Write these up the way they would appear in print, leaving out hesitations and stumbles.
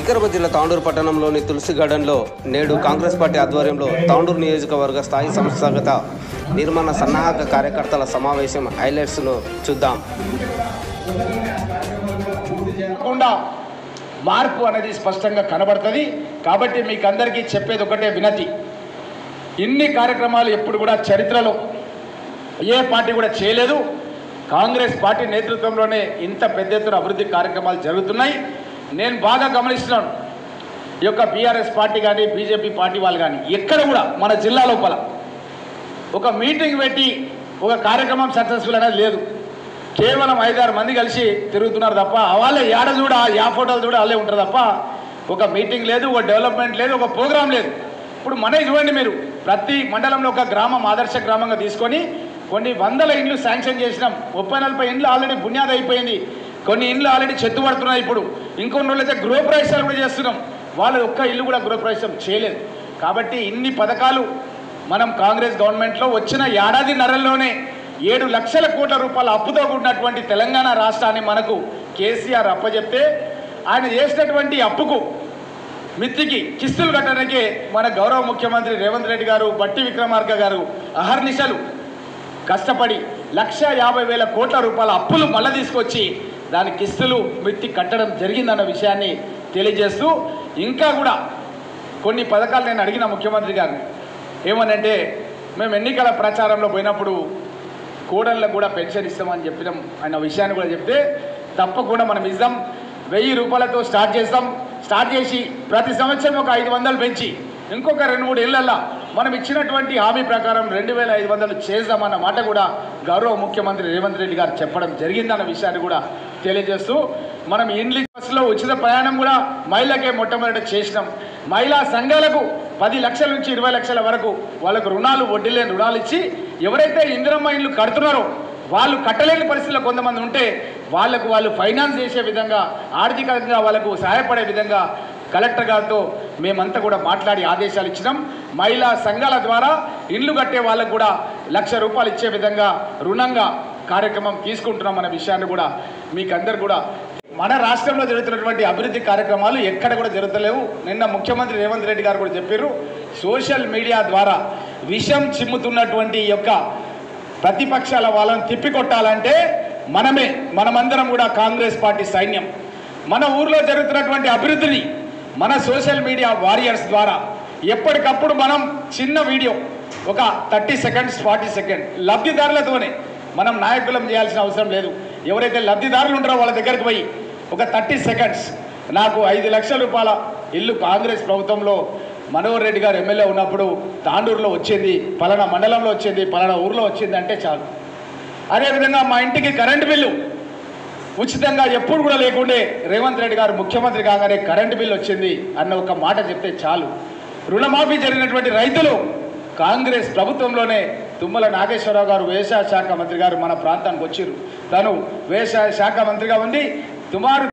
వికారాబాద్ జిల్లా తాండూరు పట్టణంలోని తులసి గార్డెన్లో నేడు కాంగ్రెస్ పార్టీ ఆధ్వర్యంలో తాండూరు నియోజకవర్గ స్థాయి సంస్థాగత నిర్మాణ సన్నాహక కార్యకర్తల సమావేశం హైలైట్స్ను చూద్దాం. మార్పు అనేది స్పష్టంగా కనబడుతుంది. కాబట్టి మీకు అందరికీ చెప్పేది ఒకటే వినతి, ఇన్ని కార్యక్రమాలు ఎప్పుడు కూడా చరిత్రలో ఏ పార్టీ కూడా చేయలేదు. కాంగ్రెస్ పార్టీ నేతృత్వంలోనే ఇంత పెద్ద ఎత్తున అభివృద్ధి కార్యక్రమాలు జరుగుతున్నాయి. నేను బాగా గమనిస్తున్నాను, ఈ యొక్క బీఆర్ఎస్ పార్టీ కానీ బీజేపీ పార్టీ వాళ్ళు కానీ ఎక్కడ కూడా మన జిల్లా లోపల ఒక మీటింగ్ పెట్టి ఒక కార్యక్రమం సక్సెస్ఫుల్ అనేది లేదు. కేవలం 5-6 మంది కలిసి తిరుగుతున్నారు తప్ప వాళ్ళే ఏడ చూడ యా ఫోటోలు చూడ వాళ్ళే ఉంటారు తప్ప ఒక మీటింగ్ లేదు, ఒక డెవలప్మెంట్ లేదు, ఒక ప్రోగ్రాం లేదు. ఇప్పుడు మనకి చూడండి, మీరు ప్రతి మండలంలో ఒక గ్రామం ఆదర్శ గ్రామంగా తీసుకొని కొన్ని వందల ఇండ్లు శాంక్షన్ చేసినాం. 30-40 ఇండ్లు ఆల్రెడీ బునియాద్ అయిపోయింది. కొన్ని ఇండ్లు ఆల్రెడీ చెట్టు పడుతున్నాయి. ఇప్పుడు ఇంకొన్ని రోజులైతే గృహప్రవేశాలు కూడా చేస్తున్నాం. వాళ్ళు ఒక్క ఇల్లు కూడా గృహప్రవేశం చేయలేదు. కాబట్టి ఇన్ని పథకాలు మనం కాంగ్రెస్ గవర్నమెంట్లో వచ్చిన ఏడాదిన్నరలోనే 7 లక్షల కోట్ల రూపాయల అప్పుతో కూడినటువంటి తెలంగాణ రాష్ట్రాన్ని మనకు కేసీఆర్ అప్పచెప్తే ఆయన చేసినటువంటి అప్పుకు మిత్తికి కిస్తులు కట్టడానికే మన గౌరవ ముఖ్యమంత్రి రేవంత్ రెడ్డి గారు, బట్టి విక్రమార్క గారు అహర్నిశలు కష్టపడి 1,50,000 కోట్ల రూపాయల అప్పులు మళ్ళీ తీసుకొచ్చి దాని కిస్తులు మిత్తి కట్టడం జరిగిందన్న విషయాన్ని తెలియజేస్తూ, ఇంకా కూడా కొన్ని పథకాలు నేను అడిగిన ముఖ్యమంత్రి గారిని ఏమనంటే, మేము ఎన్నికల ప్రచారంలో పోయినప్పుడు కోడళ్ళకు కూడా పెన్షన్ ఇస్తామని చెప్పినాం అన్న విషయాన్ని కూడా చెప్తే, తప్పకుండా మనం ఇద్దాం, 1000 రూపాయలతో స్టార్ట్ చేస్తాం. స్టార్ట్ చేసి ప్రతి సంవత్సరం ఒక 500 పెంచి ఇంకొక 2-3 ఏళ్ళల్లో మనం ఇచ్చినటువంటి హామీ ప్రకారం 2,500 చేద్దామన్న మాట కూడా గౌరవ ముఖ్యమంత్రి రేవంత్ రెడ్డి గారు చెప్పడం జరిగిందన్న విషయాన్ని కూడా తెలియజేస్తూ, మనం ఇండ్లి బస్సులో ఉచిత ప్రయాణం కూడా మహిళలకే మొట్టమొదట చేసినాం. మహిళా సంఘాలకు 10 లక్షల నుంచి 20 లక్షల వరకు వాళ్ళకు రుణాలు, వడ్డీ లేని రుణాలు ఇచ్చి, ఎవరైతే ఇందిరమ్మ ఇండ్లు కడుతున్నారో వాళ్ళు కట్టలేని పరిస్థితుల్లో కొంతమంది ఉంటే వాళ్ళకు వాళ్ళు ఫైనాన్స్ చేసే విధంగా, ఆర్థికంగా వాళ్ళకు సహాయపడే విధంగా కలెక్టర్ గారితో మేమంతా కూడా మాట్లాడి ఆదేశాలు ఇచ్చినాం. మహిళా సంఘాల ద్వారా ఇల్లు కట్టే వాళ్ళకు కూడా 1,00,000 రూపాయలు ఇచ్చే విధంగా రుణంగా కార్యక్రమం తీసుకుంటున్నాం అనే విషయాన్ని కూడా మీకు అందరు కూడా, మన రాష్ట్రంలో జరుగుతున్నటువంటి అభివృద్ధి కార్యక్రమాలు ఎక్కడ కూడా జరుగుతలేవు. నిన్న ముఖ్యమంత్రి రేవంత్ రెడ్డి గారు కూడా చెప్పారు, సోషల్ మీడియా ద్వారా విషం చిమ్ముతున్నటువంటి యొక్క ప్రతిపక్షాల వాళ్ళని తిప్పికొట్టాలంటే మనమందరం కూడా కాంగ్రెస్ పార్టీ సైన్యం. మన ఊర్లో జరుగుతున్నటువంటి అభివృద్ధిని మన సోషల్ మీడియా వారియర్స్ ద్వారా ఎప్పటికప్పుడు మనం చిన్న వీడియో ఒక 30 సెకండ్స్ 40 సెకండ్ లబ్ధిదారులతోనే, మనం నాయకులం చేయాల్సిన అవసరం లేదు. ఎవరైతే లబ్ధిదారులు ఉంటారో వాళ్ళ దగ్గరికి పోయి ఒక 30 సెకండ్స్, నాకు 5 లక్షల రూపాయల ఇల్లు కాంగ్రెస్ ప్రభుత్వంలో మనోహర్ రెడ్డి గారు ఎమ్మెల్యే ఉన్నప్పుడు తాండూరులో వచ్చింది, పలానా మండలంలో వచ్చింది, పలానా ఊర్లో వచ్చింది అంటే చాలు. అదేవిధంగా మా ఇంటికి కరెంటు బిల్లు ఉచితంగా ఎప్పుడు కూడా లేకుండే రేవంత్ రెడ్డి గారు ముఖ్యమంత్రి కాగానే కరెంటు బిల్లు వచ్చింది అన్న ఒక మాట చెప్తే చాలు. రుణమాఫీ జరిగినటువంటి రైతులు కాంగ్రెస్ ప్రభుత్వంలోనే తుమ్మల నాగేశ్వరరావు గారు వ్యవసాయ శాఖ మంత్రి గారు మన ప్రాంతానికి వచ్చారు. తను వ్యవసాయ శాఖ మంత్రిగా ఉంది. సుమారు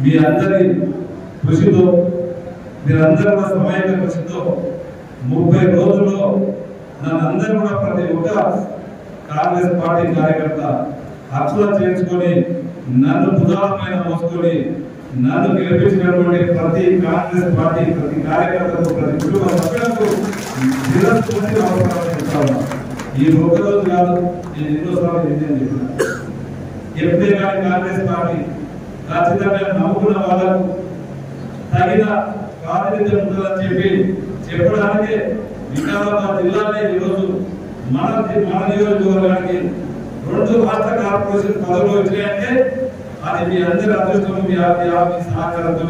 మీరందరి కృషితో, మీరందరూ కూడా సమైక్య కృషితో 30 రోజుల్లో నన్నందరూ కూడా ప్రతి ఒక్క కాంగ్రెస్ పార్టీ కార్యకర్త అక్షర చేర్చుకొని నన్ను భుజాలపైన మోసుకొని నన్ను గెలిపించినటువంటి ప్రతి కాంగ్రెస్ పార్టీ ప్రతి కార్యకర్తకు, ప్రతి కుటుంబ సభ్యులకు చెప్తాను. ఈ ఒక్క రోజు కాదు, నేను ఎన్నోసార్లు ఏంటని చెప్పిన, ఎప్పుడే కానీ కాంగ్రెస్ పార్టీ ఖచ్చితంగా నమ్ముకున్న వాళ్ళకు తగిన ప్రాతినిధ్యం ఉంటుందని చెప్పడానికి వికారాబాద్ జిల్లానే ఈరోజు మన నియోజకవర్గానికి 2 రాష్ట్ర కార్పొరేషన్ పదవులు వచ్చినాయంటే అది మీ అందరి అదృష్టం, మీ సహకారంతో.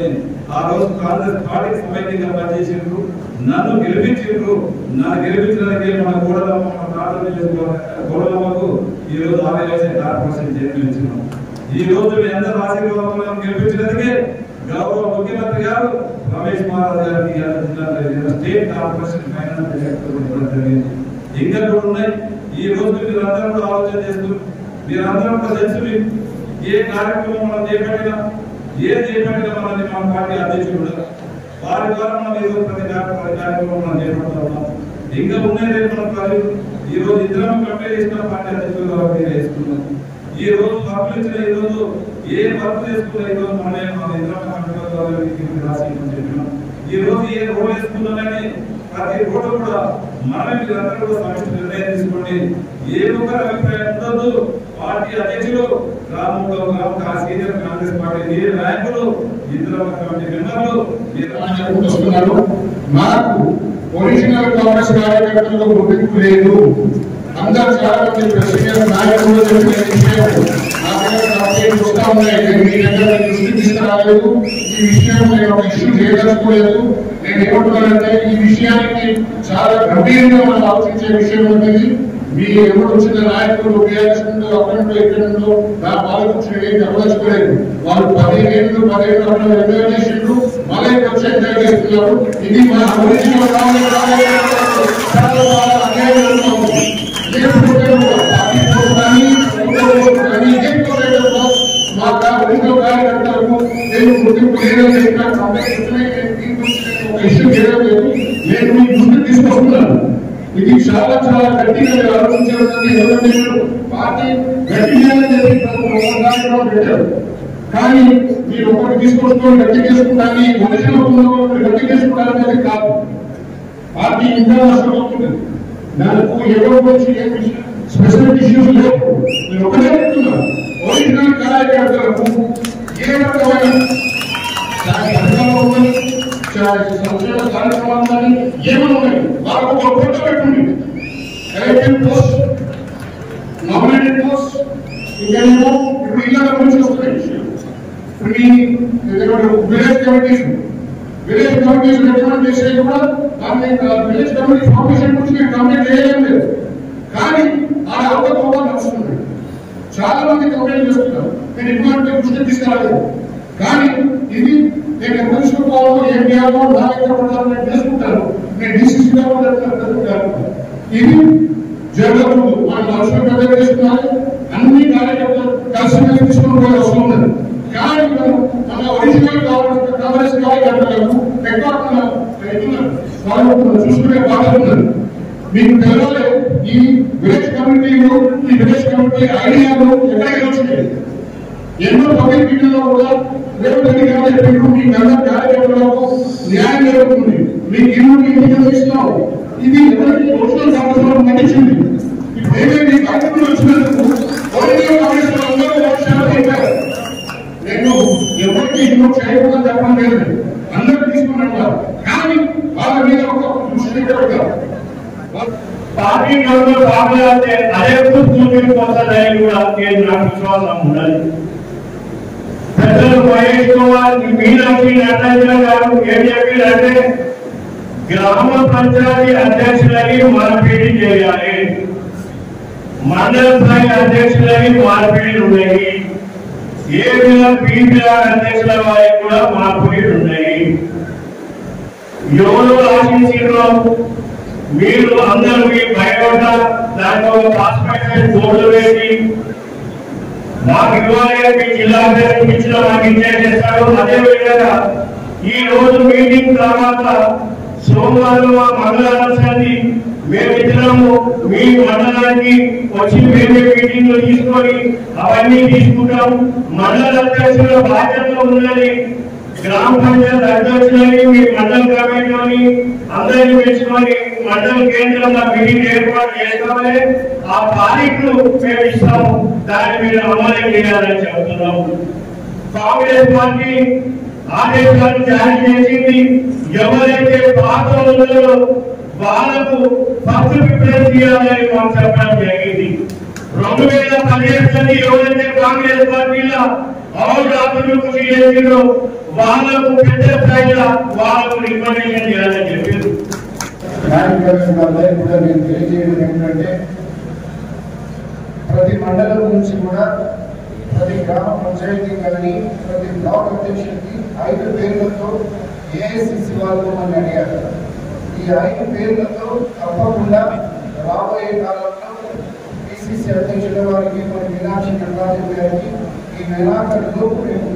ఆ రోజు కాంగ్రెస్ పార్టీకి సమైక్యంగా పనిచేసిండ్రు, నన్ను గెలిపించిండ్రు. నన్ను గెలిపించడానికి మన గోడలమ్మకు ఈ రోజు ఆవేశ కార్పొరేషన్ చేర్పించినాం. ఈ రోజు మీ అందరూ ఆశీర్వాదం గెలిపించినందుకే గౌరవ ముఖ్యమంత్రి గారు రమేష్ మహారాజ్ గారికి స్టేట్ కార్పొరేషన్ ఫైనాన్స్ డైరెక్టర్ ఇవ్వడం జరిగింది. ఇంకా కూడా ఉన్నాయి. ఈ రోజు మీరందరూ కూడా ఆలోచన చేస్తున్నారు. మీరందరూ కూడా తెలుసు, ఏ కార్యక్రమం మనం చేపట్టినా మనల్ని మన పార్టీ అధ్యక్షుడు వారి ద్వారా మనం ఏదో ప్రతి కార్యక్రమం మనం చేపడతా ఉన్నాం. ఇంకా ఉన్నాయి రేపు మన ఈ రోజు ఇద్దరం కంప్లీట్ చేసిన పార్టీ అధ్యక్షులు వేసుకున్నాం. ఈ రోజు వర్కులు ఇచ్చిన ఈ రోజు ఏ వర్క్ చేసుకున్నా ఈ రోజు మన ఇద్దరం కంప్లీట్ రాసి చెప్పినాం. ఈ రోజు ఏ రోడ్ వేసుకున్నా కానీ ప్రతి రోడ్డు కూడా మనమే మీరందరూ కూడా సమస్య నిర్ణయం తీసుకోండి. ఏ ఒక్కరి అభిప్రాయం ఉండదు. పార్టీ అధ్యక్షులు గ్రామ సీనియర్ కాంగ్రెస్ పార్టీ నాయకులు ఇద్దరు కమిటీ మెంబర్లు నాకు ఒరిజినల్ కాంగ్రెస్ కార్యకర్తలకు గుర్తింపు లేదు. అందరూ చాలా మంది సీనియర్ నాయకులు వస్తా ఉన్నాయి. మీ దగ్గర దృష్టి తీసుకురాలేదు. ఈ విషయం నేను ఒక ఇష్యూ చేయదలుచుకోలేదు. నేను ఏమంటున్నానంటే ఈ విషయానికి చాలా గంభీరంగా మనం ఆలోచించే విషయం ఉంటుంది. మీ ఎవరు వచ్చిన నాయకులు టీఆర్ఎస్ నుండి అక్కడి నుండి ఎక్కడి నుండో నా పాలకొచ్చిన ఏం చెప్పదలుచుకోలేదు. వాళ్ళు 15 ఏళ్ళు అక్కడ ఎంజాయ్ చేసిండ్రు, మళ్ళీ వచ్చి ఎంజాయ్ చేస్తున్నారు. ఇది మన ఒరిజినల్ కార్యకర్తలకు నేను గుర్తింపు లేదని ఇష్యూ చేయడం లేదు. నేను మీ గుర్తు తీసుకొస్తున్నాను. ఇది చాలా చాలా గట్టిగా ఆలోచించాల్సింది. పార్టీ గట్టిగా పెట్టారు, కానీ మీరు ఒకటి తీసుకొచ్చుకొని గట్టి చేసుకుంటాను ఒరిజినల్ గట్టి చేసుకుంటారనేది కాదు. పార్టీ ఇంకా నష్టపోతుంది. దానికి ఎవరి గురించి ఏ స్పెసిఫిక్ ఇష్యూస్ లేవు. నేను ఒకటే చెప్తున్నాను, ఒరిజినల్ కార్యకర్తలకు ఏ రకమైన సంక్షేమ కార్యక్రమాలు ఏమైనా ఉన్నాయి వాళ్ళకు ఒక ఫోటో పెట్టుంది. ఎలక్టెడ్ పోస్ట్, నామినేటెడ్ పోస్ట్, ఇంకేమో ఇప్పుడు ఇళ్ళ గురించి వస్తున్నాయి. విలేజ్ కమిటీస్ రికమెండ్ చేసేది కూడా దాన్ని విలేజ్ కమిటీ ఫార్మేషన్ గురించి నేను కంప్లీట్ చేయలేం లేదు. కానీ ఆ అవగాహన నడుస్తుంది. చాలా మంది కంప్లైంట్ చేస్తున్నారు. నేను ఇటువంటి దృష్టి తీసుకురాలేదు. కానీ ఇది నేను తెలుసుకోవాలో ఏం చేయాలో నా దగ్గర నేను తెలుసుకుంటాను. నేను డిసిసిగా తెలుసుకుంటాను. ఇది జరగకూడదు. మనం లక్ష్యం పెద్ద చేసుకున్నాను. అన్ని కార్యకర్తలు కలిసి తీసుకుని పోయే అవసరం ఉన్నది. కానీ మన ఒరిజినల్ కాంగ్రెస్ కార్యకర్తలకు ఎక్కువ వాళ్ళు చూసుకునే బాధ్యత ఉన్నది. మీకు తెలవాలి ఈ విలేజ్ కమిటీలు, ఈ విలేజ్ కమిటీ ఐడియాలు ఎక్కడికి వచ్చినాయి. ఎన్నో పబ్లిక్ మీటింగ్లో కూడా రేవంత్ రెడ్డి గారు చెప్పినప్పుడు మీ అందరి కార్యకర్తలకు న్యాయం జరుగుతుంది, మీకు ఇల్లు మీకు ఇస్తున్నాం. ఇది ఎవరికి ఒరిజినల్ కాంగ్రెస్ నటించింది. ఇప్పుడు ఏమైంది కార్యక్రమం వచ్చినందుకు ఒరిజినల్ కాంగ్రెస్ అందరూ చెప్పారు. నేను ఎవరికి ఇల్లు చేయకుండా చెప్పడం లేదు, అందరూ తీసుకున్నట్టు. కానీ వాళ్ళ మీద ఒక దృష్టి పెట్టారు. పార్టీ అదే పోతుందని కూడా నాకు విశ్వాసం ఉన్నది. పెద్దలు మహేష్ కుమార్, మీనాక్షి నటరాజన్ గారు ఏం చెప్పారంటే గ్రామ పంచాయతీ అధ్యక్షులని మార్పిడి చేయాలి, మండల స్థాయి అధ్యక్షులని మార్పిడి ఉన్నాయి, బీపీఆర్ అధ్యక్షుల వారికి కూడా మార్పిడి ఉన్నాయి. ఎవరు ఆశించారో మీరు అందరూ మీ బయోడా దాంట్లో పాస్పోర్ట్ బోర్డు వేసి మాకు ఇవ్వాలి, మీ జిల్లా ఇచ్చిన మాకు ఇచ్చేస్తారు. అదేవిధంగా ఈ రోజు మీటింగ్ తర్వాత సోమవారం మా మండలాన్ని మేమిద్దరము మీ మండలానికి వచ్చి మేమే మీటింగ్లు తీసుకొని అవన్నీ తీసుకుంటాం. మండల అధ్యక్షుల బాధ్యత ఉన్నది. గ్రామ పంచాయతీ అధ్యక్షులని మీ మండల కమిటీలోని అందరినీ పెంచుకొని మండల కేంద్రంలో మీటింగ్ ఏర్పాటు చేసుకోవాలి. ఆ తారీఖులు మేము ఇస్తాము, దాన్ని మీరు అమలు చేయాలని చెబుతున్నాము. కాంగ్రెస్ పార్టీ ఆదేశాలు జారీ చేసింది. ఎవరైతే పాత ఉన్నారో వాళ్ళకు ఫస్ట్ ప్రిఫరెన్స్ ఇవ్వాలని మాకు చెప్పడం జరిగింది. 2017 ఎవరైతే కాంగ్రెస్ పార్టీలో అవగాహన చేసిందో వాళ్ళకు పెద్ద స్థాయిలో వాళ్ళకు రికమెండేషన్ చేయాలని చెప్పారు. కూడా నేను తెలియజేయడం ఏంటంటే ప్రతి మండలం నుంచి కూడా ప్రతి గ్రామ పంచాయతీ కానీ ప్రతి బ్లాక్ అధ్యక్షుడికి 5 పేర్లతో ఏఐసిసి వాళ్ళు అని అడిగారు. ఈ 5 పేర్లతో తప్పకుండా రాబోయే కాలంలో పిసిసి అధ్యక్షుల వారికి మన మీనాక్షి నటరాజన్ గారికి ఈ నెలాఖరులో మేము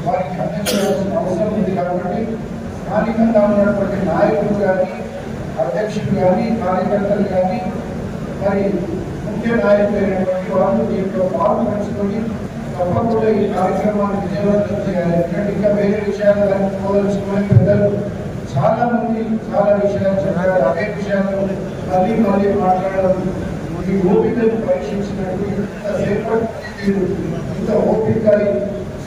వారికి అందించాల్సిన అవసరం ఉంది. కాబట్టి స్థానికంగా ఉన్నటువంటి నాయకులు కానీ అధ్యక్షులు కానీ కార్యకర్తలు కానీ మరి ముఖ్య నాయకులైనటువంటి వాళ్ళు దీంట్లో పాలు పంచుకొని తప్పకుండా ఈ కార్యక్రమాన్ని విజయవంతం చేయాలి. ఎందుకంటే ఇంకా వేరే విషయాలు దానికి పోదలుచుకునే పెద్దలు చాలా మంది చాలా విషయాలు చెప్పారు. అదే విషయాలు మళ్ళీ మళ్ళీ మాట్లాడడం ఈ ఓపికను పరీక్షించినట్టు ఇంత ఓపిక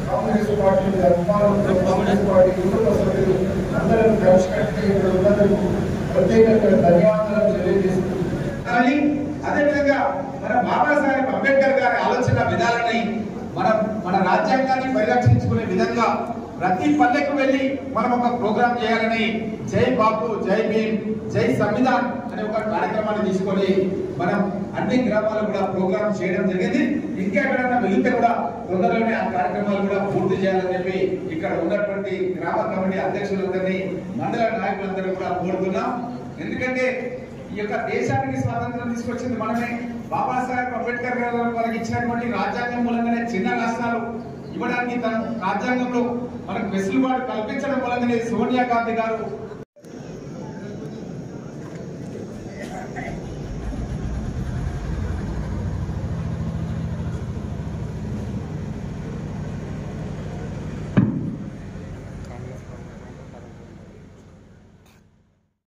కాంగ్రెస్ పార్టీ అభిమానులతో కాంగ్రెస్ పార్టీ కుటుంబ సభ్యులు అందరూ కలిసికట్టి ఇక్కడ ఉన్నందుకు ప్రత్యేకంగా ధన్యవాదాలు తెలియజేస్తున్నారు. కానీ అదేవిధంగా మన బాబాసాహెబ్ అంబేద్కర్ గారి ఆలోచన విధానాన్ని మన రాజ్యాంగాన్ని పరిరక్షించుకునే విధంగా ప్రతి పల్లెకు వెళ్ళి మనం ఒక ప్రోగ్రాం చేయాలని జై బాపు, జై భీమ్, జై సంవిధాన్ అనే ఒక కార్యక్రమాన్ని తీసుకొని మనం అన్ని గ్రామాలు కూడా ప్రోగ్రాం చేయడం జరిగింది. ఇంకా ఎక్కడైనా వెళ్తే కూడా తొందరలోనే ఆ కార్యక్రమాలు కూడా పూర్తి చేయాలని చెప్పి ఇక్కడ ఉన్నటువంటి గ్రామ కమిటీ అధ్యక్షులందరినీ, మండల నాయకులందరూ కూడా కోరుతున్నాం. ఎందుకంటే ఈ యొక్క దేశానికి స్వాతంత్రం తీసుకొచ్చింది మనమే. బాబాసాహెబ్ అంబేద్కర్ గారు మనకి ఇచ్చినటువంటి రాజ్యాంగం మూలంగానే చిన్న రాష్ట్రాలు ఇవ్వడానికి తన రాజ్యాంగంలో మనకు వెసులుబాటు కల్పించడం మూలంగానే సోనియా గాంధీ గారు